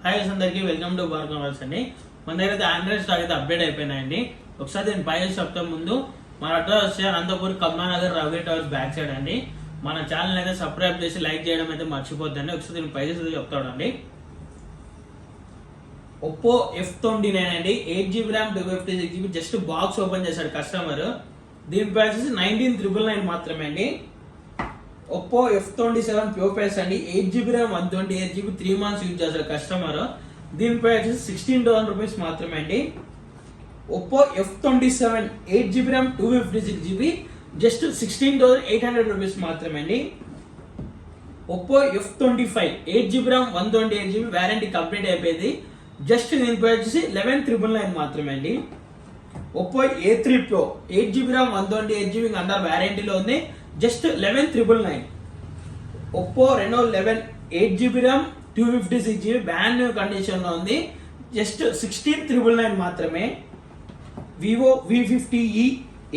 Hi అందరికీ welcome to బార్కవర్స్ అండి. మన దగ్గర అయితే ఆండ్రాయిడ్ స్టాక్ అయితే అప్డేట్ అయిపోయినాయండి. ఒకసారి నేను పై చెప్తా ముందు మన అడ్రస్ వచ్చే Anantapur Kammanagar Ravi towers back side అండి. మన ఛానల్ అయితే సబ్స్క్రైబ్ చేసి లైక్ చేయడం అయితే మర్చిపోద్దండి. ఒకసారి నేను పై చెప్తాడండి. ఒప్పో F29 అండి, 8GB RAM 256GB just box open చేశాడు కస్టమర్. దీని ప్రైస్ 19,999 మాత్రమే అండి. ఒప్పో F27 ప్యూర్ ప్రైస్ అండి, 8GB RAM 128GB 3 months use చేశారు కస్టమర్. దీని ప్రైస్ 16,000 రూపీస్ మాత్రమే అండి. Oppo F27 8GB RAM 256GB just 16,800 rupees మాత్రమే అండి. Oppo F25 8GB RAM 128GB warranty complete అయిపోయింది. జస్ట్ దీని ప్రైస్ 11,999 మాత్రమే అండి. Oppo A3 Pro 8GB RAM 128GB under వారంటీలో ఉంది, just 11,999. Oppo Reno 11 8GB RAM 256GB brand new condition లో ఉంది, జస్ట్ 16,999 మాత్రమే. Vivo V50e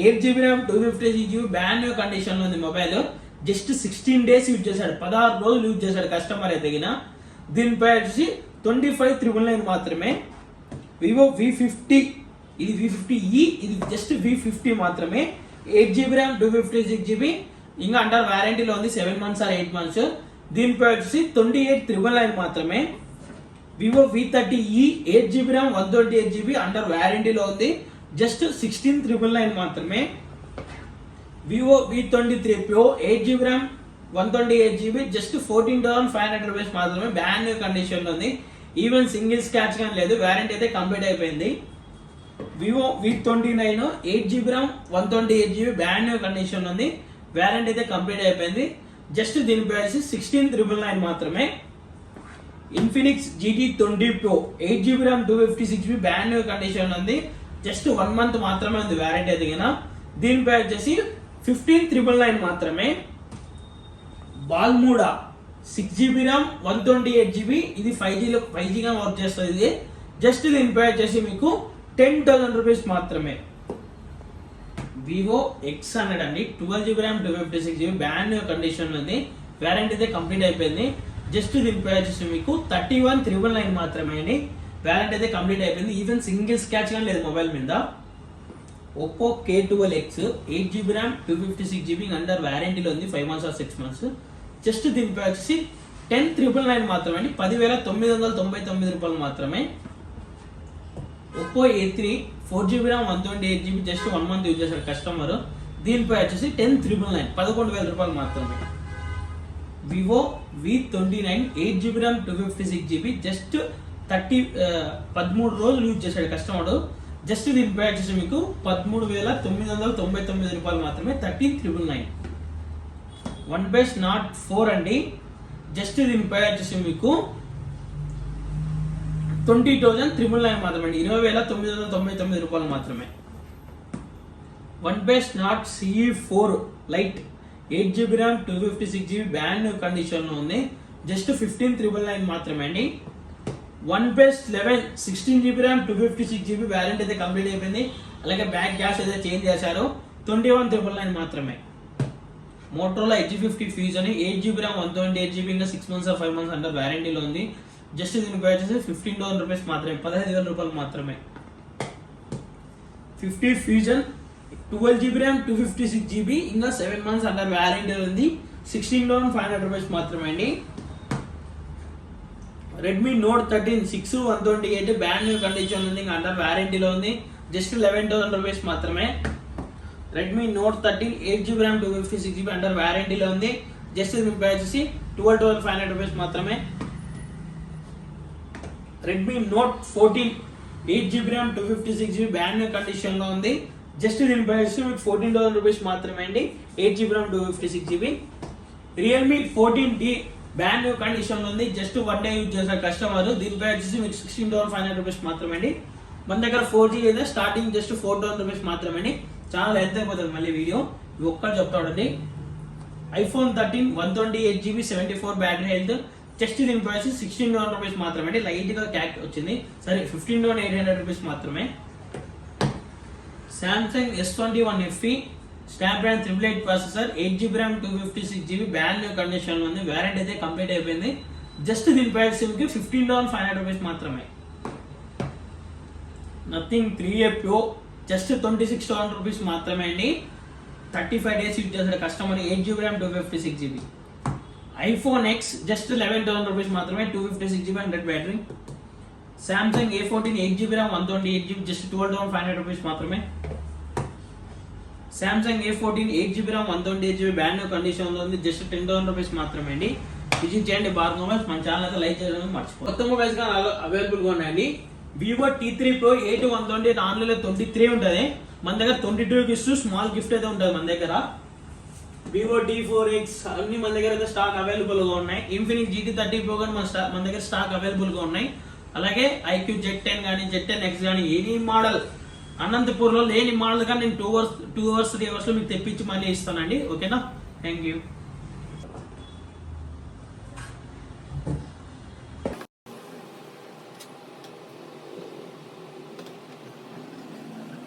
8GB RAM 256GB brand new condition లో ఉంది మొబైల్, జస్ట్ 16 days యూజ్ చేశాడు, 16 రోజులు యూజ్ చేశాడు కస్టమర్ అయితే. దీనిపై వచ్చి 25,999 మాత్రమే. వివో V50 ఇది V50e, ఇది జస్ట్ V50 మాత్రమే, 8GB ర్యామ్ 256GB ఇంకా అండర్ వారంటీలో ఉంది, 7 months or 8 months. దీనిపై వచ్చి 28,999 మాత్రమే. Vivo V30e 8GB RAM 128GB under వారంటీలో ఉంది, జస్ట్ 16,999 మాత్రమే. Vivo V23 Pro 8GB RAM 128GB just 14,500 rupees మాత్రమే, బ్రాండ్ న్యూ కండిషన్ లో ఉంది, ఈవెన్ సింగిల్ స్క్రాచ్ కానీ లేదు, వారంటీ అయితే కంప్లీట్ అయిపోయింది. Vivo V29 8GB RAM 128GB brand new condition ఉంది, వారంటీ అయితే కంప్లీట్ అయిపోయింది. జస్ట్ దీని ప్రైస్ 16,999 మాత్రమే. Infinix GT20 Pro 8GB RAM 256GB brand new condition ఉంది, జస్ట్ 1 month మాత్రమే ఉంది వారంటీ అయితే. దీని ప్రైస్ వచ్చేసి 15,999 మాత్రమే. బాల్మూడా 6GB ర్యామ్ 128GB ఇది 5G గా వర్క్ చేస్తుంది. ఇది జస్ట్ దీని ప్రైస్ వచ్చేసి మీకు 10,000 రూపీస్ మాత్రమే. వివో X100 అండి, 12GB RAM 256GB brand new condition ఉంది, వారంటీ అయితే కంప్లీట్ అయిపోయింది. జస్ట్ దీని ప్రైస్ వచ్చేసి మీకు 31,999 మాత్రమే అండి, వారంటీ అయితే కంప్లీట్ అయిపోయింది, ఈవెన్ సింగిల్ స్క్రాచ్ కానీ లేదు మొబైల్ మీద. Oppo K12X 8GB RAM 256GB under వారంటీలో ఉంది, 5 months or 6 months. జస్ట్ దీని ప్రైస్ వచ్చి 10,999 మాత్రమే అండి, 10,999 రూపాయలు మాత్రమే. Oppo A3 4GB RAM 128GB just 1 month use చేశారు కస్టమర్. దీని ప్రైస్ వచ్చేసి 10,999 11,000 రూపాయలు మాత్రమే. Vivo V29 8GB RAM 256GB just 13 రోజులు యూజ్ చేశాడు కస్టమర్. జస్ట్ దీని ప్రైస్ వచ్చేసి మీకు 13,999 రూపాయలు మాత్రమే, 13,999. OnePlus Nord 4 అండి, జస్ట్ దీని ప్రైస్ వచ్చేసి మీకు 20,999 మాత్రమే, 20,999 రూపాయలు మాత్రమే. OnePlus Nord CE 4 Lite 8GB RAM 256GB brand new condition లో ఉంది, జస్ట్ 15,999 మాత్రమే అండి. OnePlus 11 16GB RAM 256GB warranty అయితే కంప్లీట్ అయిపోయింది, అలాగే బ్యాక్ గ్యాస్ అయితే చేంజ్ చేశారు, 21,999 మాత్రమే. Motorola Edge50 Fusion 8GB RAM 128GB ఇంకా 6 months or 5 months అండర్ వారంటీలో ఉంది, జస్ట్ దీని ప్రైస్ 15,000 రూపీస్ మాత్రమే, 15,000 రూపాయలు మాత్రమే. 50 Fusion 12GB ర్యామ్ 256GB ఇంకా 7 months అండర్ వారంటీలో ఉంది, 16,500 రూపీస్ మాత్రమే అండి. Redmi Note 13 6 128 brand new condition ఉంది, ఇంకా అండర్ వారంటీలో ఉంది, జస్ట్ 11,000 రూపీస్ మాత్రమే. Redmi Note 13 8GB RAM 256GB under వారంటీలో ఉంది, జస్ట్ దీని ప్రైస్ 12,500 రూపీస్ మాత్రమే. Redmi Note 14 8GB RAM 256GB brand new condition లో ఉంది, జస్ట్ దీని ప్రైస్ మీకు 14,000 రూపీస్ మాత్రమే అండి, 8GB RAM 256GB. Realme 14D brand new condition లో ఉంది, జస్ట్ 1 day యూజ్ చేశారు కస్టమర్. దీని ప్రైస్ మీకు 16,500 రూపీస్ మాత్రమే అండి. మన దగ్గర 4G అయితే స్టార్టింగ్ జస్ట్ 4,000 రూపీస్ మాత్రమే అండి. చాలా లెంత్ అయిపోతుంది మళ్ళీ వీడియో, ఒక్కటి చెప్తాడండి. iPhone 13 128GB 74 battery health, just దీని ప్రైస్ 16,000 రూపీస్ మాత్రమే అండి, లైట్ గా క్యాక్ వచ్చింది, సరే 15,800 రూపీస్ మాత్రమే. Samsung S21 FE Snapdragon 888 processor 8GB RAM 256GB brand new condition లో ఉంది, వారంటీ అయితే కంప్లీట్ అయిపోయింది. జస్ట్ దీని ప్రైస్ కి 15,500 రూపీస్ మాత్రమే. Nothing 3A Pro just 26,000 rupees మాత్రమే అండి. 35 days యూజ్ చేశాడు customer. 8GB RAM 256GB. IPhone X just 11,000 rupees మాత్రమే. 256GB 100 battery. Samsung A14 8GB RAM 128GB just 12,500 rupees మాత్రమే. Samsung A14 8GB RAM 128GB brand new condition లో ఉంది. Just 10,000 rupees మాత్రమే అండి. Visit చేయండి భారత్ మొబైల్స్. మన channel అయితే లైక్ చేయడం మర్చిపోండి. కొత్త మొబైల్స్ గా అవైలబుల్ గా ఉన్నాయండి. వివో T3 Pro 8 128 ఆన్లైన్ లో 23 ఉంటుంది. మన దగ్గర 22 ఇస్తూ స్మాల్ గిఫ్ట్ అయితే ఉంటుంది మన దగ్గర. వివో D4X అన్ని మన దగ్గర అయితే స్టాక్ అవైలబుల్ గా ఉన్నాయి. ఇన్ఫినిక్స్ GT30 Pro కానీ మన దగ్గర స్టాక్ అవైలబుల్ గా ఉన్నాయి. అలాగే IQ Z10 కానీ Z10X కానీ ఎనీ మోడల్ అనంతపూర్ లో లేని మోడల్ కానీ నేను 2 hours 3 hours లో మీకు తెప్పించి మళ్ళీ ఇస్తానండి. ఓకేనా? Thank you.